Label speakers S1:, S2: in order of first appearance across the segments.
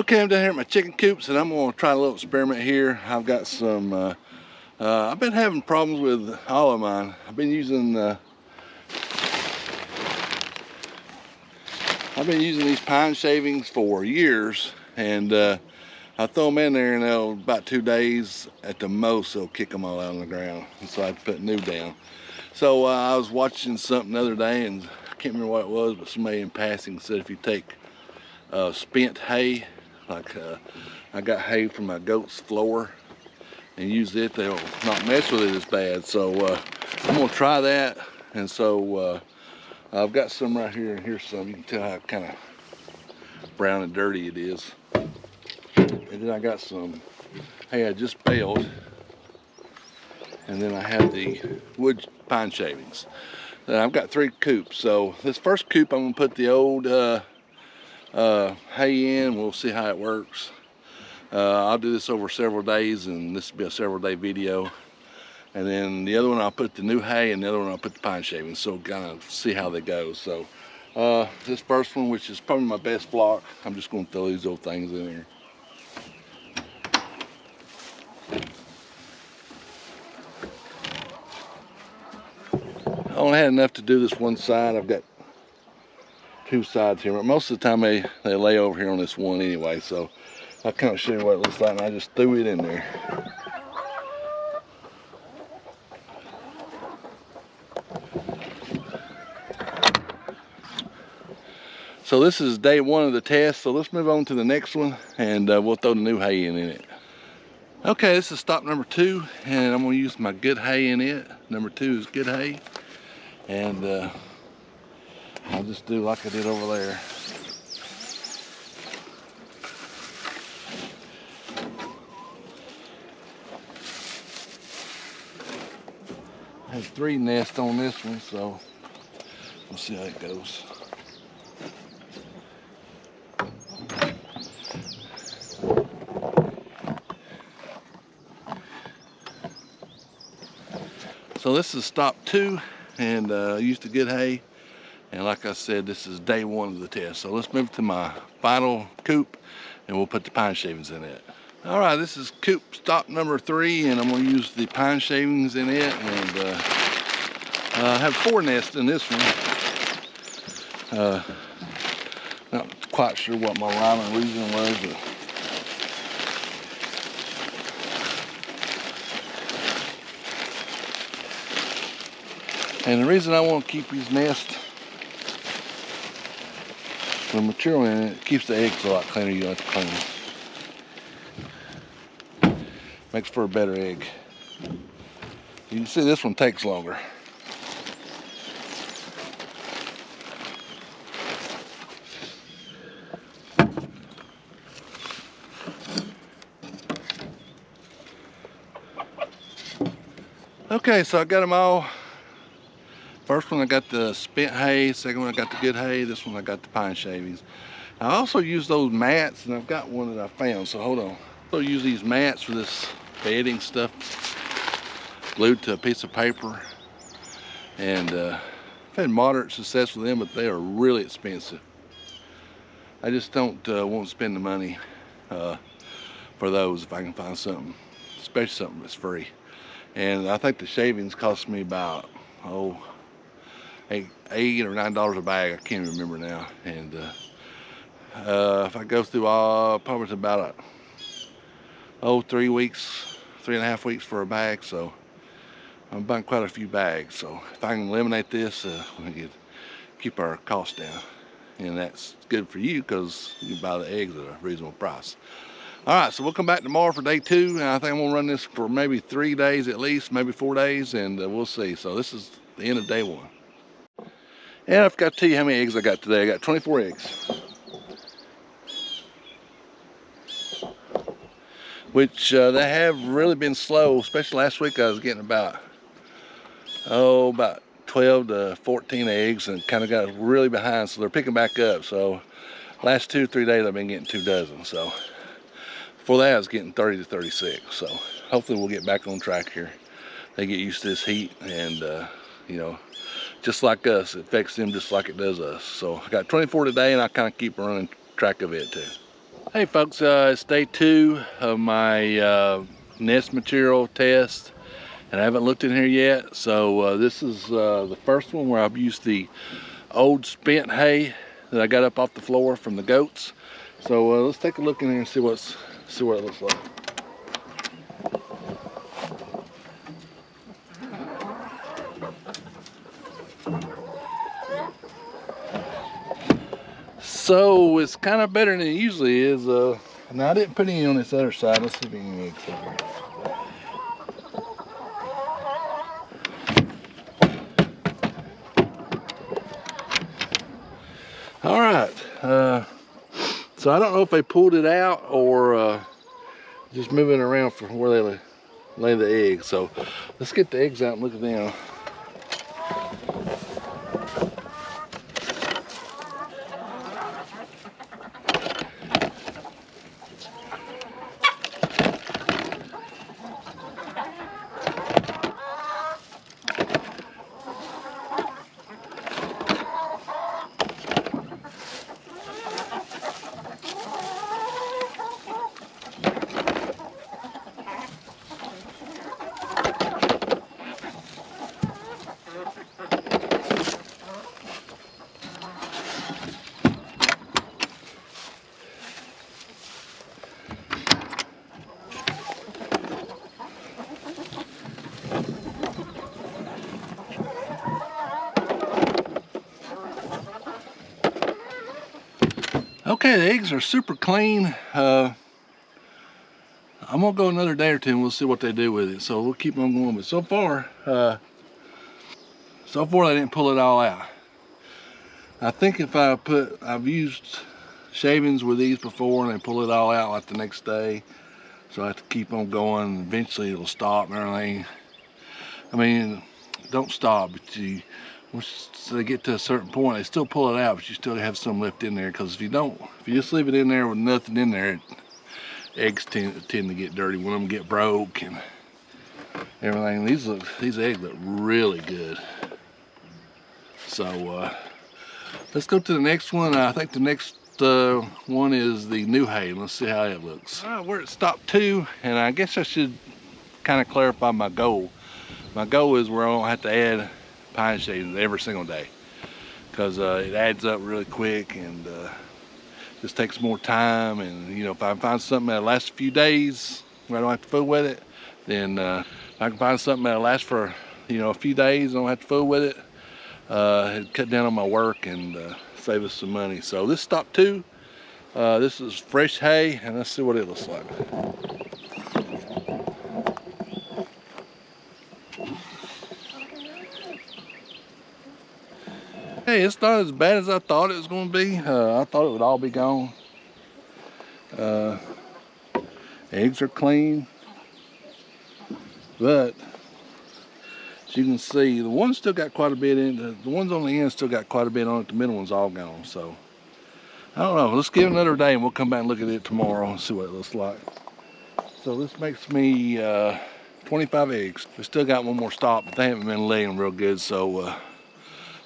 S1: Okay, I'm down here at my chicken coops and I'm going to try a little experiment here. I've got some, I've been having problems with all of mine. I've been using these pine shavings for years, and I throw them in there and about 2 days at the most, they'll kick them all out on the ground. And so I put new down. So I was watching something the other day, and I can't remember what it was, but somebody in passing said if you take spent hay, like I got hay from my goat's floor, and use it, they'll not mess with it as bad. So I'm gonna try that. And so I've got some right here, and here's some. You can tell how kind of brown and dirty it is. And then I got some hay I just baled, and then I have the wood pine shavings. I've got 3 coops. So this first coop, I'm gonna put the old hay in. We'll see how it works. I'll do this over several days, and this will be a several day video. And then the other one I'll put the new hay, and the other one I'll put the pine shavings, so kind of see how they go. So this first one, which is probably my best block, I'm just going to throw these little things in there. I only had enough to do this one side. I've got 2 sides here, but most of the time they lay over here on this one anyway, so I'll kind of show you what it looks like, and I just threw it in there. So this is day 1 of the test, so let's move on to the next one, and we'll throw the new hay in it. Okay, this is stop number 2, and I'm going to use my good hay in it. Number 2 is good hay, and I'll just do like I did over there. I have 3 nests on this one, so we'll see how it goes. So this is stop 2, and used the good hay, and like I said, this is day 1 of the test. So let's move to my final coop, and we'll put the pine shavings in it. All right, this is coop stop number 3, and I'm going to use the pine shavings in it, and I have 4 nests in this one. Not quite sure what my rhyme and reason was, but and the reason I want to keep these nests with material in it, it keeps the eggs a lot cleaner. You don't have to clean them. Makes for a better egg. You can see this one takes longer. Okay, so I got them all. First one I got the spent hay, second one I got the good hay, this one I got the pine shavings. I also use those mats, and I've got one that I found, so hold on. I also use these mats for this bedding stuff, glued to a piece of paper, and I've had moderate success with them, but they are really expensive. I just don't want to spend the money for those if I can find something, especially something that's free. And I think the shavings cost me about $8 or $9 a bag. I can't remember now. And if I go through probably it's about 3 weeks, 3.5 weeks for a bag. So I'm buying quite a few bags. So if I can eliminate this, we can keep our costs down. And that's good for you because you can buy the eggs at a reasonable price. All right, so we'll come back tomorrow for day 2, and I think I'm gonna run this for maybe 3 days at least, maybe 4 days, and we'll see. So this is the end of day 1. And I forgot to tell you how many eggs I got today. I got 24 eggs, which they have really been slow, especially last week. I was getting about 12 to 14 eggs, and kind of got really behind, so they're picking back up. So last 2 or 3 days I've been getting 2 dozen. So before that I was getting 30 to 36. So hopefully we'll get back on track here. They get used to this heat, and you know, just like us, it affects them just like it does us. So I got 24 today, and I kind of keep running track of it too. Hey folks, it's day 2 of my nest material test, and I haven't looked in here yet. So this is the first one where I've used the old spent hay that I got up off the floor from the goats. So let's take a look in here and see what it looks like. So it's kind of better than it usually is. Now I didn't put any on this other side. Let's see if we can eggs over. All right. So I don't know if they pulled it out or just moving around from where they lay the eggs. So let's get the eggs out and look at them. Okay, the eggs are super clean. I'm gonna go another day or two and we'll see what they do with it. So we'll keep on going. But so far they didn't pull it all out. I think if I've used shavings with these before and they pull it all out like the next day. So I have to keep on going. Eventually it'll stop and everything. I mean, don't stop, but once they get to a certain point, they still pull it out, but you still have some left in there. Because if you just leave it in there with nothing in there, eggs tend to get dirty. One of them get broke and everything. These eggs look really good. So let's go to the next one. I think the next one is the new hay. Let's see how it looks. All right, we're at stop 2, and I guess I should kind of clarify my goal. My goal is where I don't have to add pine shavings every single day, because it adds up really quick and just takes more time. And you know, if I find something that'll last a few days where I don't have to fool with it, then if I can find something that'll last for a few days, I don't have to fool with it, it'd cut down on my work and save us some money. So this is stop 2. This is fresh hay, and let's see what it looks like. Hey, it's not as bad as I thought it was going to be. I thought it would all be gone. Eggs are clean, but as you can see, the ones still got quite a bit in. The ones on the end still got quite a bit on it. The middle one's all gone. So I don't know. Let's give it another day, and we'll come back and look at it tomorrow and see what it looks like. So this makes me 25 eggs. We still got one more stop, but they haven't been laying real good. So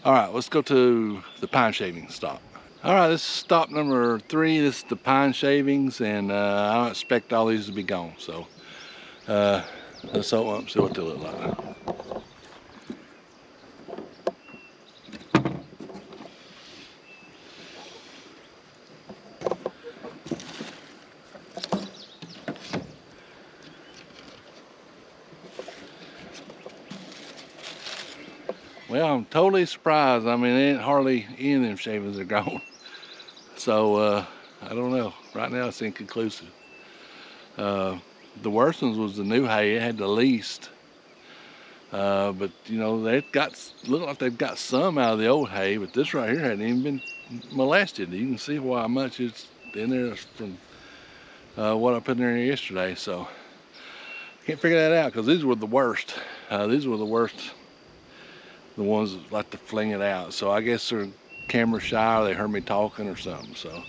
S1: all right, let's go to the pine shavings stop. All right, this is stop number 3. This is the pine shavings, and I don't expect all these to be gone. So let's open up and see what they look like. Well, I'm totally surprised. I mean, ain't hardly any of them shavings are gone. So I don't know. Right now it's inconclusive. The worst ones was the new hay. It had the least. But you know, look like they've got some out of the old hay, but this right here hadn't even been molested. You can see how much it's in there from what I put in there yesterday. So I can't figure that out, because these were the worst. These were the worst. The ones that like to fling it out. So I guess they're camera shy, or they heard me talking or something. So all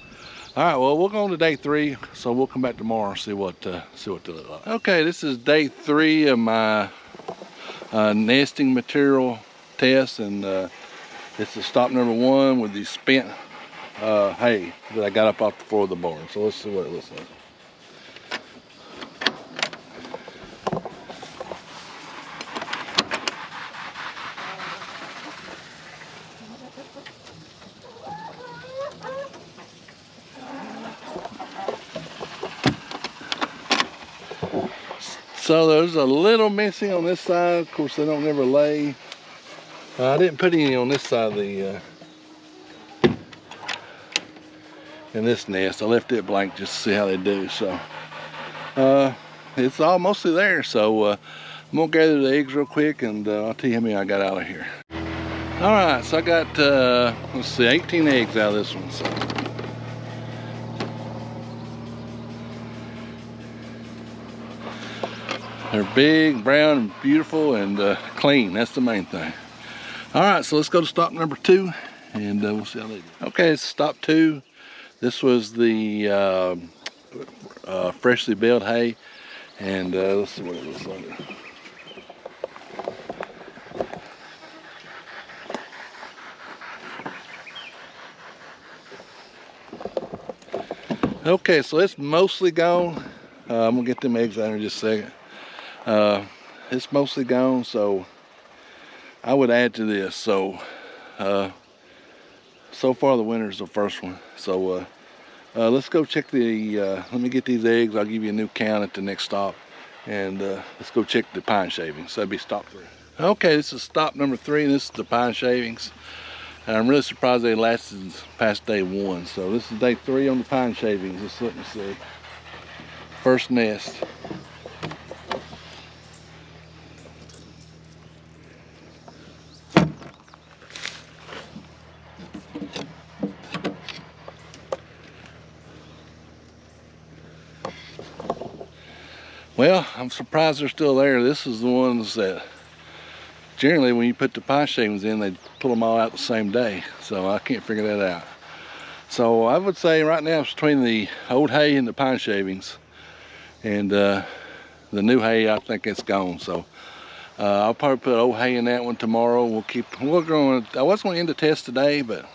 S1: right, well, we'll go on to day 3. So we'll come back tomorrow and see what they look like. Okay, this is day 3 of my nesting material test, and this is stop number 1 with the spent hay that I got up off the floor of the barn. So let's see what it looks like. So there's a little missing on this side. Of course, they don't never lay. I didn't put any on this side of the in this nest. I left it blank just to see how they do. So it's all mostly there. So I'm gonna gather the eggs real quick, and I'll tell you how many I got out of here. All right, so I got let's see, 18 eggs out of this one. So they're big, brown, and beautiful, and clean. That's the main thing. All right, so let's go to stop number 2, and we'll see how they do. Okay, it's stop 2. This was the freshly baled hay, and let's see what it looks like. Okay, so it's mostly gone. I'm gonna get them eggs out here in just a second. It's mostly gone, so I would add to this. So so far the winner is the first one. So let's go check the let me get these eggs. I'll give you a new count at the next stop, and let's go check the pine shavings. So that'd be stop 3. Okay, this is stop number 3, and this is the pine shavings. And I'm really surprised they lasted past day 1. So this is day 3 on the pine shavings. Let's let me see. First nest. Well, I'm surprised they're still there. This is the ones that generally when you put the pine shavings in, they pull them all out the same day. So I can't figure that out. So I would say right now it's between the old hay and the pine shavings, and the new hay, I think it's gone. So I'll probably put old hay in that one tomorrow. We're going. I was going to end the test today, but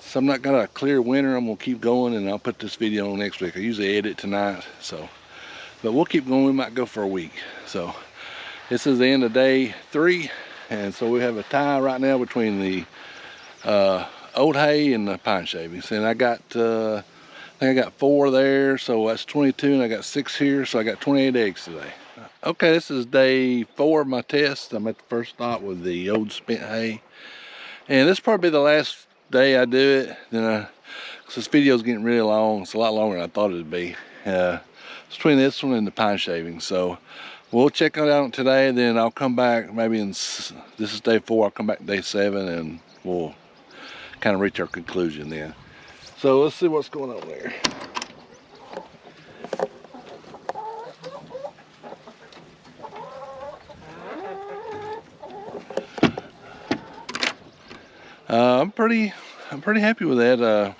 S1: since I'm not got a clear winter, I'm gonna keep going, and I'll put this video on next week. I usually edit tonight, so. But we'll keep going. We might go for a week. So this is the end of day 3, and so we have a tie right now between the old hay and the pine shavings. And I got I think I got 4 there, so that's 22, and I got 6 here, so I got 28 eggs today. Okay, this is day 4 of my test. I'm at the first stop with the old spent hay, and this will probably be the last day I do it. Then this video is getting really long. It's a lot longer than I thought it'd be. It's between this one and the pine shavings. So we'll check it out today, then I'll come back maybe this is day 4. I'll come back day 7, and we'll kind of reach our conclusion then. So let's see what's going on there. I'm pretty happy with that.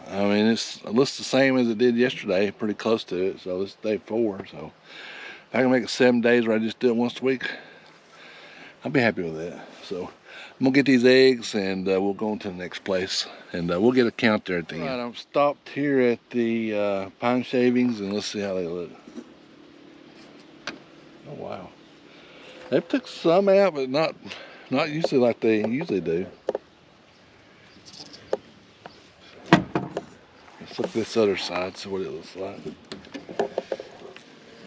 S1: I mean, it looks the same as it did yesterday, pretty close to it. So this is day 4. So if I can make it 7 days where I just do it once a week, I'll be happy with that. So I'm gonna get these eggs, and we'll go on to the next place, and we'll get a count there at the end. All right, I'm stopped here at the pine shavings, and let's see how they look. Oh wow, they've took some out, but not usually like they usually do. Let's look this other side, see what it looks like.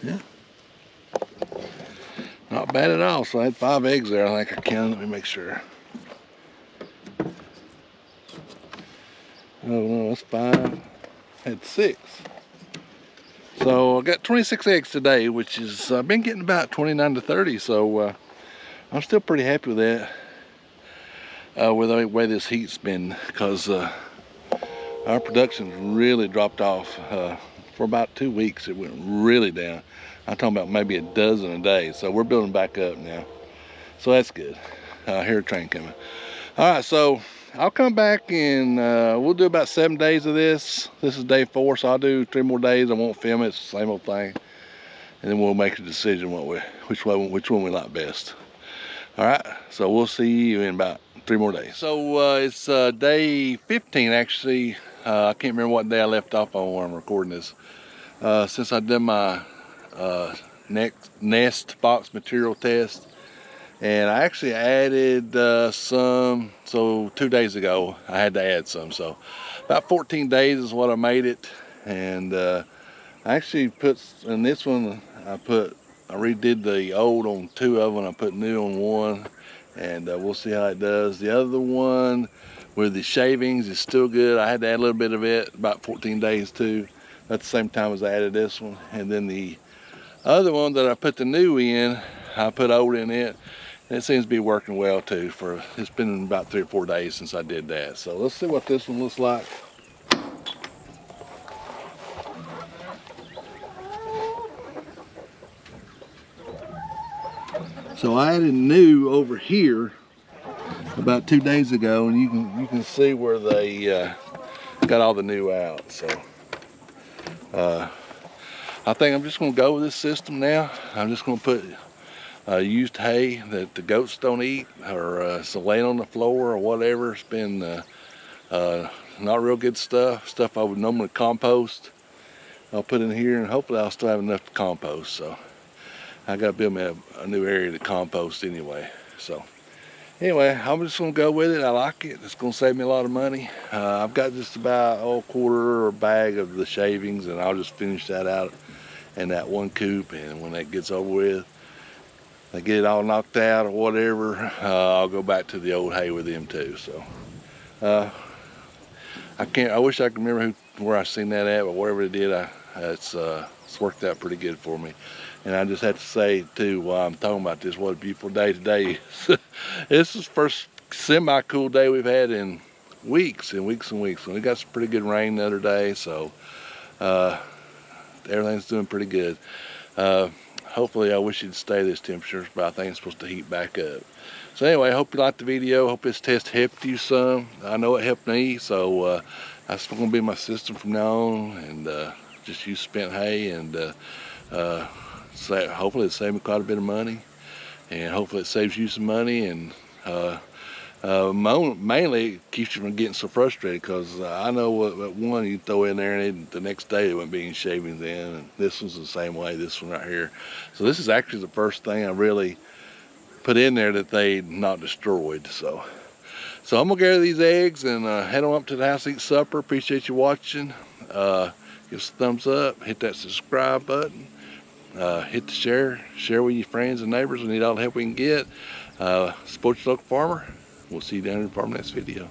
S1: Yeah, not bad at all. So I had 5 eggs there, I think I counted. Let me make sure. Oh no, that's 5. I had 6. So I got 26 eggs today, which is, I've been getting about 29 to 30. So I'm still pretty happy with that, with the way this heat's been, because our production really dropped off. For about 2 weeks, it went really down. I'm talking about maybe a dozen a day. So we're building back up now. So that's good. I hear a train coming. All right, so I'll come back, and we'll do about 7 days of this. This is day 4, so I'll do 3 more days. I won't film it. It's the same old thing. And then we'll make a decision which one we like best. All right, so we'll see you in about 3 more days. So it's day 15 actually. I can't remember what day I left off on when I'm recording this. Since I've done my nest box material test, and I actually added some. So 2 days ago I had to add some, so about 14 days is what I made it. And I actually put in this one, I redid the old on 2 of them, I put new on 1, and we'll see how it does. The other one with the shavings is still good. I had to add a little bit of it, about 14 days too, at the same time as I added this one. And then the other one that I put the new in, I put old in it, and it seems to be working well too. It's been about 3 or 4 days since I did that. So let's see what this one looks like. So I added new over here about 2 days ago, and you can see where they got all the new out. So I think I'm just going to go with this system now. I'm just going to put used hay that the goats don't eat, or it's laying on the floor or whatever. It's been not real good stuff I would normally compost. I'll put in here, and hopefully I'll still have enough to compost. So I got to build me a new area to compost anyway. So anyway, I'm just going to go with it. I like it. It's going to save me a lot of money. I've got just about a quarter or a bag of the shavings, and I'll just finish that out in that one coop. And when that gets over with, I get it all knocked out or whatever, I'll go back to the old hay with them too. So I wish I could remember where I seen that at, but wherever it did, it's worked out pretty good for me. And I just have to say too, while I'm talking about this, what a beautiful day today is. This is the first semi-cool day we've had in weeks and weeks and weeks. And we got some pretty good rain the other day, so everything's doing pretty good. Hopefully, I wish it'd stay this temperature, but I think it's supposed to heat back up. So anyway, I hope you liked the video. Hope this test helped you some. I know it helped me, so that's going to be my system from now on, and just use spent hay, and hopefully it saved me quite a bit of money, and hopefully it saves you some money, and mainly it keeps you from getting so frustrated, because I know what one you throw in there, and the next day it wouldn't be any shavings in, and this one's the same way, this one right here. So this is actually the first thing I really put in there that they not destroyed. So I'm gonna gather these eggs and head on up to the house to eat supper. Appreciate you watching. Give us a thumbs up, hit that subscribe button, hit the share with your friends and neighbors. We need all the help we can get. Support your local farmer. We'll see you down in the farm next video.